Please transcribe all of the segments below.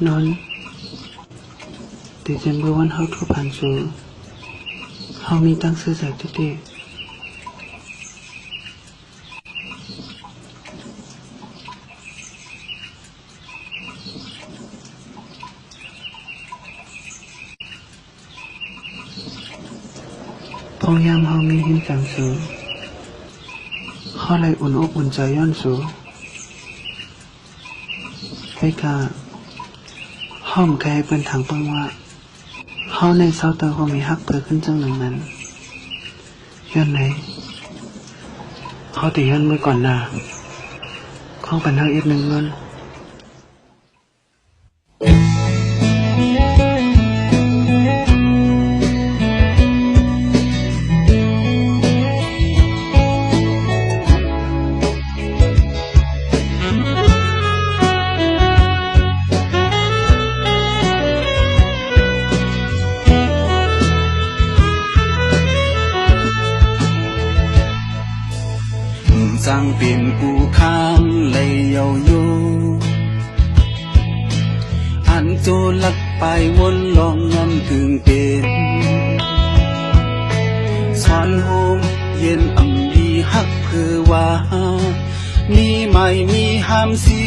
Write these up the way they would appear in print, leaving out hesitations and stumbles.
นนแต่จำเมื่อวันเฮาทั่วผ่านสู่เฮามีตั้งซื้อใส่เต้พองยามเฮามีหินจังสู่เฮาเลยอุ่นอกอุ่นใจย้อนสู่ไปกะห้อมใครเป็นถังปังว่าเฮาในเศร้าเตอก็มีฮักเปิดขึ้นจังหนึ่งนั้นย้อนไหนเฮาแต่ย้อนเมื่อก่อนหน้าของปัญหาอีกหนึ่งเงินสร้างเป็นกูข้างเลยเยาโยอันโจลักไปวนลองงำกึ่งเป็นสอนโฮมเย็นอำดีฮักเพื่อว่ามีไม่มีห้ามสี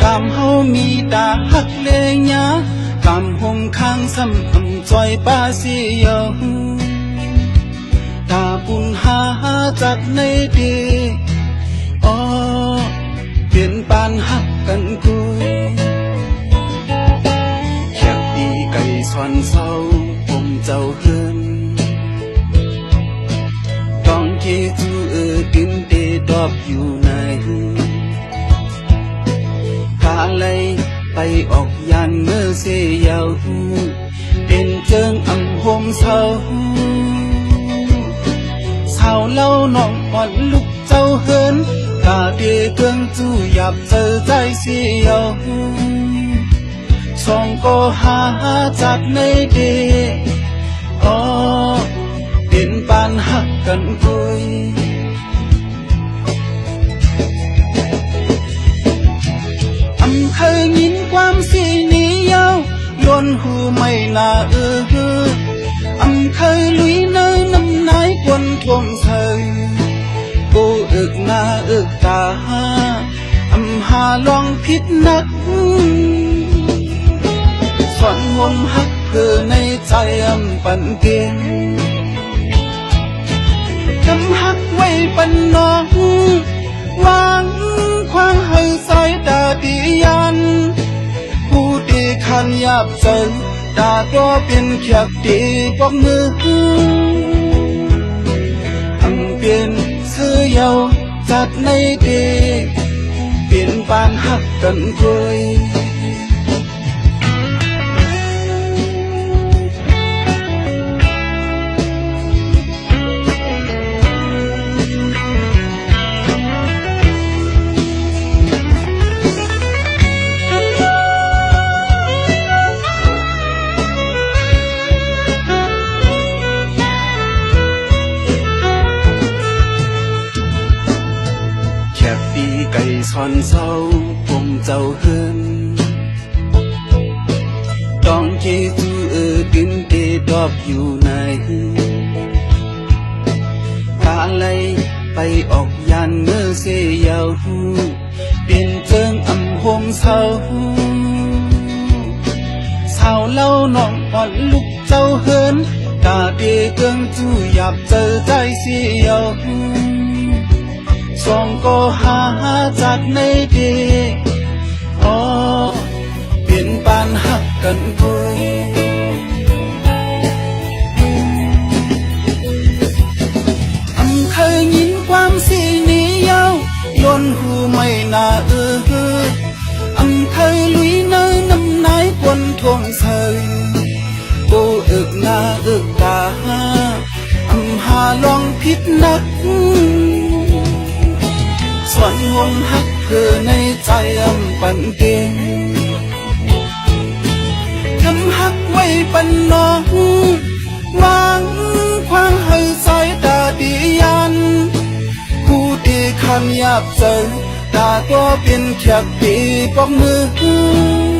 กำเฮามีตาฮักเลยยากำหงข้างซ้ำอำจอยป้าเสียตาปุนหาจัดในดีอ๋อเปลี่ยนปานหักกันกุยแขกดีไก่สวนเศร้าผมเจ้าเฮินต้องคิดจูกินเตดอบอยู่ในกาเลยไปออกยานเมื่อเสียยาวเป็นเจิงอำหมเศร้าเฮาเล่าน้องอ่อนลูกเจ้าเฮินกาเดีเกืองจู่หยับเจอใจเสียวส่องก็หาจัดในเดอ๋อเป็นปานหักกันกุยอำเคยยินความสีนี้ยาวล้วนหูไม่น่าอำเคยลุยเนินน้ำนายกวนท่วมเธอกูอึกหน้าอึกตาอำหาลองผิดนักสอนงมหักเพื่อในใจอำปันเก่งจำหักไว้ปันน้องวางความให้สายตาดียันผู้ดีขันยับเจอตาก็เป็นแขกดีบอกมืออังเปลี่ยนเสื้อเยาจัดในเดเปลี่ยนปานหักกันคุยไก่สอนเศร้าผมเจ้าเฮินต้องคิดจูกินเตดอบอยู่ในกาเลยไปออกยานเมื่อเสียยาวเป็นเจิงอำหมเศร้าเศร้าเล่าน้องอ่อนลูกเจ้าเฮินกาเดีเกืองจู่หยับเจอใจเสียวส่องก็หาจัดในเดอ๋อเปลี่ยนปานหักกันกุยอำเคยยินความสีนี้ยาวล้นหูไม่น่าอำเคยลุยเนินน้ำนายกวนท่วงเธอกูอึกหน้าอึกตาอำหาลองผิดนักสวนงมหักเพื่อในใจอำปันเก่งทำหักไว้ปันน้องวางความให้สายตาดียันผู้ดีขันยับเจอต ก็เป็นแขกปีปอกมือ